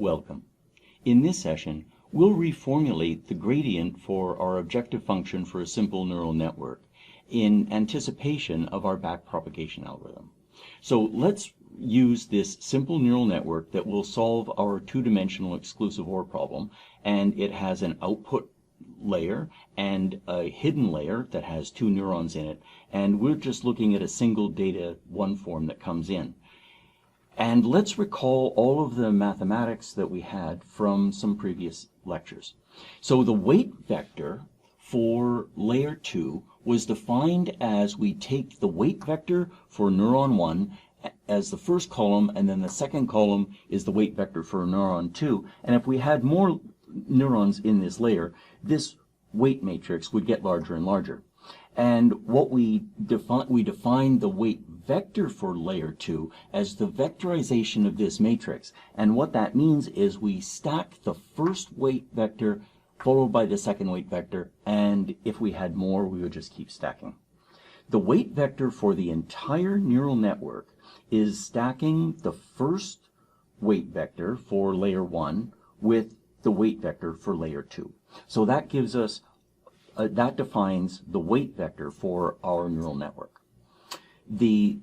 Welcome. In this session, we'll reformulate the gradient for our objective function for a simple neural network in anticipation of our backpropagation algorithm. So let's use this simple neural network that will solve our two-dimensional exclusive OR problem, and it has an output layer and a hidden layer that has two neurons in it, and we're just looking at a single data one form that comes in. And let's recall all of the mathematics that we had from some previous lectures. So the weight vector for layer 2 was defined as we take the weight vector for neuron 1 as the first column, and then the second column is the weight vector for neuron 2. And if we had more neurons in this layer, this weight matrix would get larger and larger. And what we define the weight vector for layer 2 as the vectorization of this matrix. And what that means is we stack the first weight vector followed by the second weight vector, and if we had more, we would just keep stacking. The weight vector for the entire neural network is stacking the first weight vector for layer 1 with the weight vector for layer 2. So that gives us that defines the weight vector for our neural network. The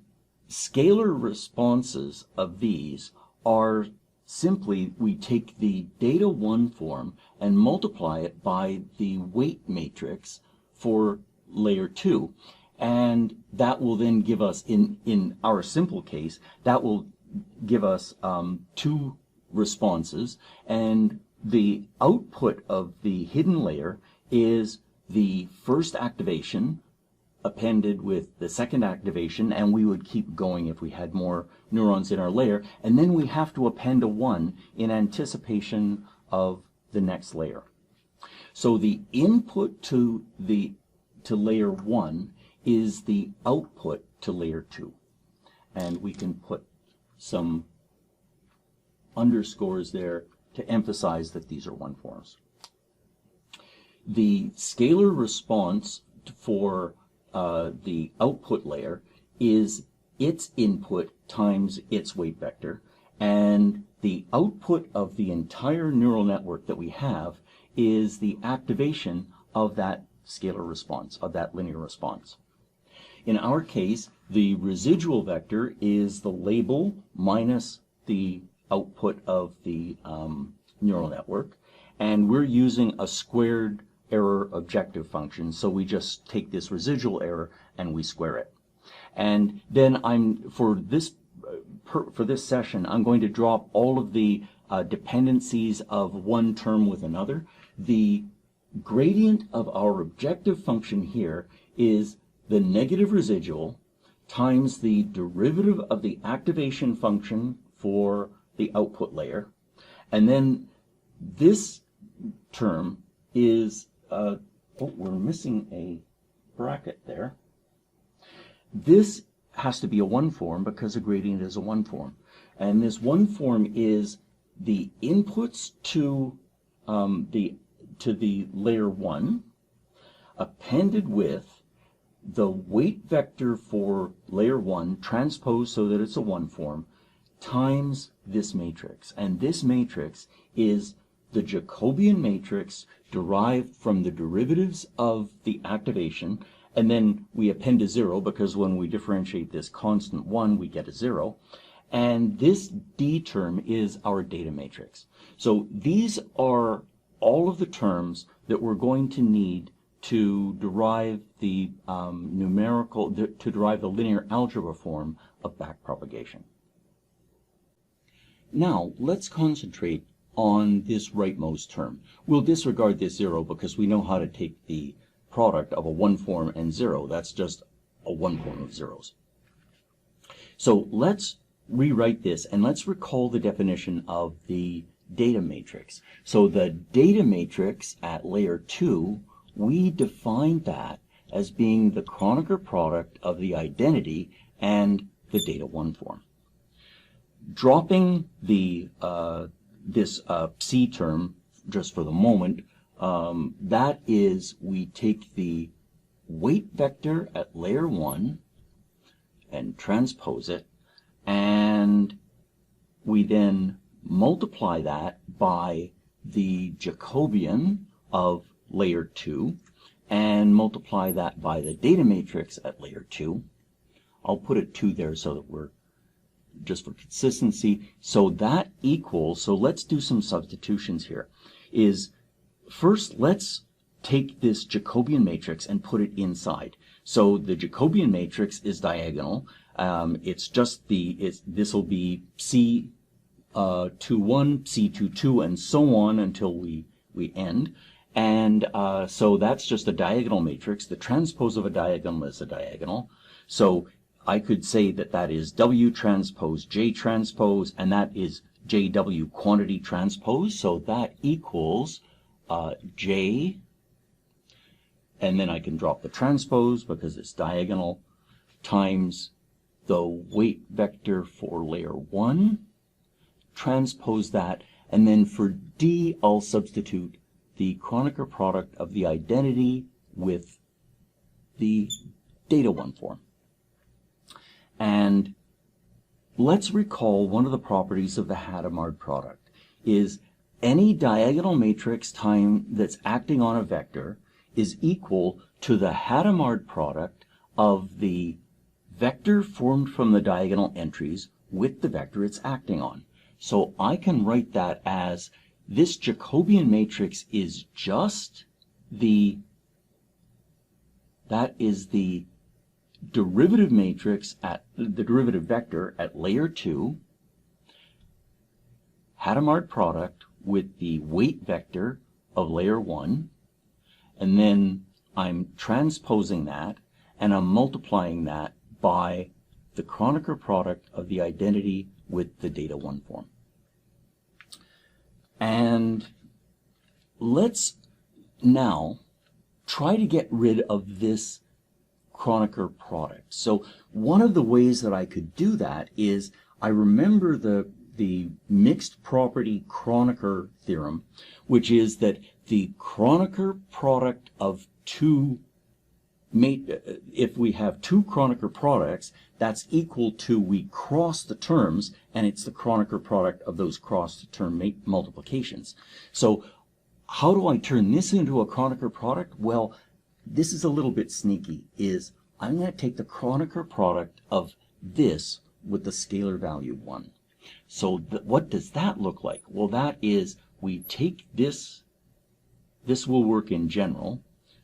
scalar responses of these are simply we take the data 1 form and multiply it by the weight matrix for layer 2. And that will then give us, in our simple case, that will give us two responses. And the output of the hidden layer is the first activation appended with the second activation, and we would keep going if we had more neurons in our layer, and then we have to append a 1 in anticipation of the next layer. So the input to layer 1 is the output to layer 2, and we can put some underscores there to emphasize that these are one forms. The scalar response for the output layer is its input times its weight vector, and the output of the entire neural network that we have is the activation of that scalar response, of that linear response. In our case, the residual vector is the label minus the output of the neural network, and we're using a squared error objective function, so we just take this residual error and we square it. And then for this session, I'm going to drop all of the dependencies of one term with another. The gradient of our objective function here is the negative residual times the derivative of the activation function for the output layer. And then this term is, oh, we're missing a bracket there. This has to be a one form because a gradient is a one form. And this one form is the inputs to the layer 1 appended with the weight vector for layer 1 transposed so that it's a one form times this matrix. And this matrix is the Jacobian matrix derived from the derivatives of the activation, and then we append a 0 because when we differentiate this constant 1 we get a 0, and this D term is our data matrix. So these are all of the terms that we're going to need to derive the to derive the linear algebra form of backpropagation. Now let's concentrate on this rightmost term. We'll disregard this 0 because we know how to take the product of a one form and 0. That's just a one form of zeros. So let's rewrite this and let's recall the definition of the data matrix. So the data matrix at layer 2, we defined that as being the Kronecker product of the identity and the data 1 form. Dropping the this C term just for the moment, that is, we take the weight vector at layer 1 and transpose it, and we then multiply that by the Jacobian of layer 2, and multiply that by the data matrix at layer 2. I'll put a 2 there so that we're just for consistency. So that equals, so let's do some substitutions here, is first let's take this Jacobian matrix and put it inside. So the Jacobian matrix is diagonal. It's just this will be C21, C22, and so on until we end. And so that's just a diagonal matrix. The transpose of a diagonal is a diagonal. So I could say that that is W transpose J transpose, and that is JW quantity transpose. So that equals J, and then I can drop the transpose because it's diagonal, times the weight vector for layer 1, transpose that, and then for D I'll substitute the Kronecker product of the identity with the data 1 form. And let's recall one of the properties of the Hadamard product is any diagonal matrix time that's acting on a vector is equal to the Hadamard product of the vector formed from the diagonal entries with the vector it's acting on. So I can write that as this Jacobian matrix is just the derivative matrix at the derivative vector at layer 2, Hadamard product with the weight vector of layer 1, and then I'm transposing that and I'm multiplying that by the Kronecker product of the identity with the data 1 form. And let's now try to get rid of this Kronecker product. So one of the ways that I could do that is I remember the mixed property Kronecker theorem, which is that the Kronecker product of two, if we have two Kronecker products, that's equal to, we cross the terms, and it's the Kronecker product of those cross term multiplications. So how do I turn this into a Kronecker product? Well, this is a little bit sneaky, is I'm going to take the Kronecker product of this with the scalar value 1. So what does that look like? Well, that is, we take this will work in general.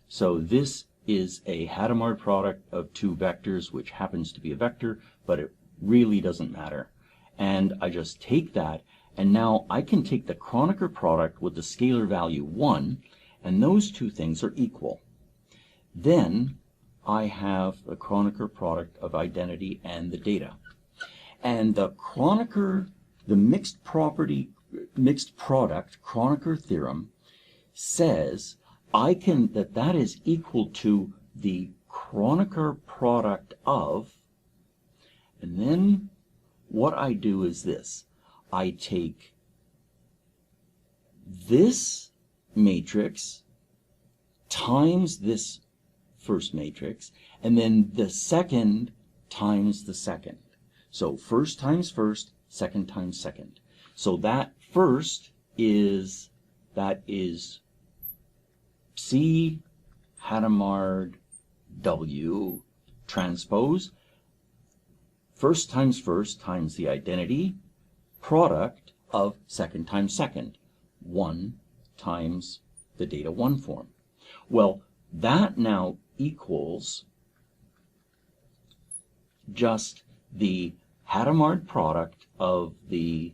So this is a Hadamard product of two vectors, which happens to be a vector, but it really doesn't matter. And I just take that, and now I can take the Kronecker product with the scalar value 1, and those two things are equal. Then I have the Kronecker product of identity and the data. And the Kronecker, the mixed product Kronecker theorem says that is equal to the Kronecker product of, and then what I do is this. I take this matrix times this first matrix, and then the second times the second. So first times first, second times second. So that first is, that is C Hadamard W transpose, first times the identity, product of second times second, 1 times the data 1 form. Well, that now equals just the Hadamard product of the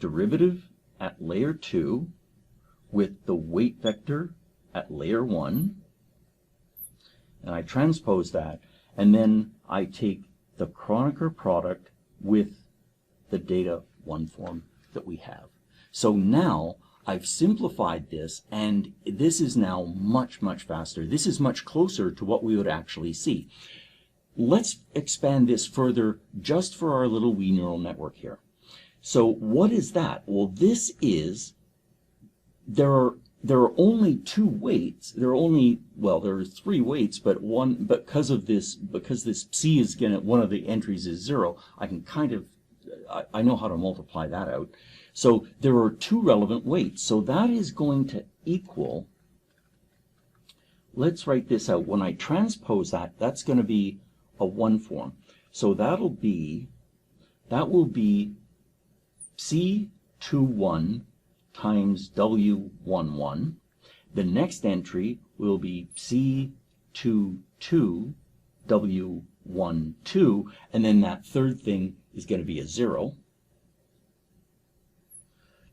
derivative at layer 2 with the weight vector at layer 1, and I transpose that, and then I take the Kronecker product with the data 1 form that we have. So now I've simplified this, and this is now much, much faster. This is much closer to what we would actually see. Let's expand this further just for our little wee neural network here. So what is that? Well, this is, there are only two weights. There are 3 weights, but because this C is one of the entries is 0, I can kind of I know how to multiply that out. So there are two relevant weights. So that is going to equal, let's write this out. When I transpose that, that's going to be a 1 form. So that will be C21 times W11. The next entry will be C22 W12, and then that third thing is going to be a 0,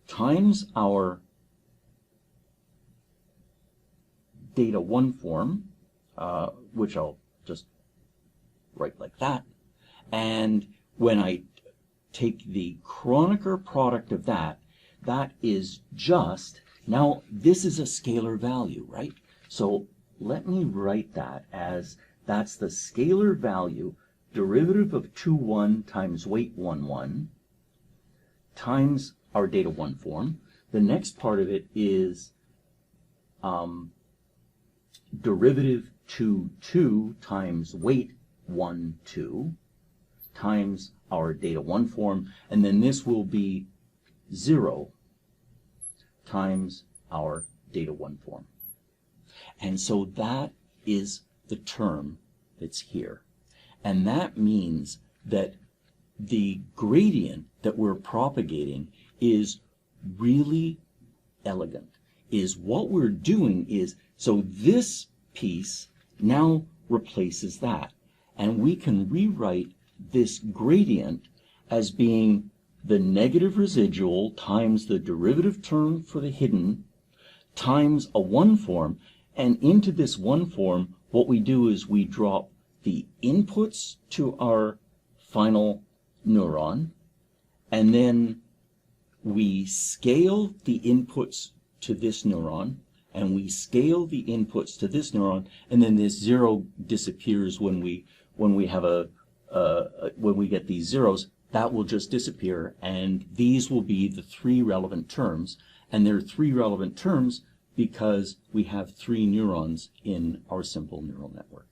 times our data 1 form, which I'll just write like that. And when I take the Kronecker product of that, that is just, now this is a scalar value, right? So let me write that as, that's the scalar value, derivative of 2,1 times weight 1,1 times our data 1 form. The next part of it is derivative 2,2 times weight 1,2 times our data 1 form, and then this will be 0 times our data 1 form. And so that is the term that's here. And that means that the gradient that we're propagating is really elegant. Is what we're doing is, so this piece now replaces that. And we can rewrite this gradient as being the negative residual times the derivative term for the hidden times a 1 form. And into this 1 form, what we do is we drop the inputs to our final neuron, and then we scale the inputs to this neuron, and we scale the inputs to this neuron, and then this 0 disappears when we have when we get these zeros. That will just disappear, and these will be the 3 relevant terms. And they're 3 relevant terms because we have 3 neurons in our simple neural network.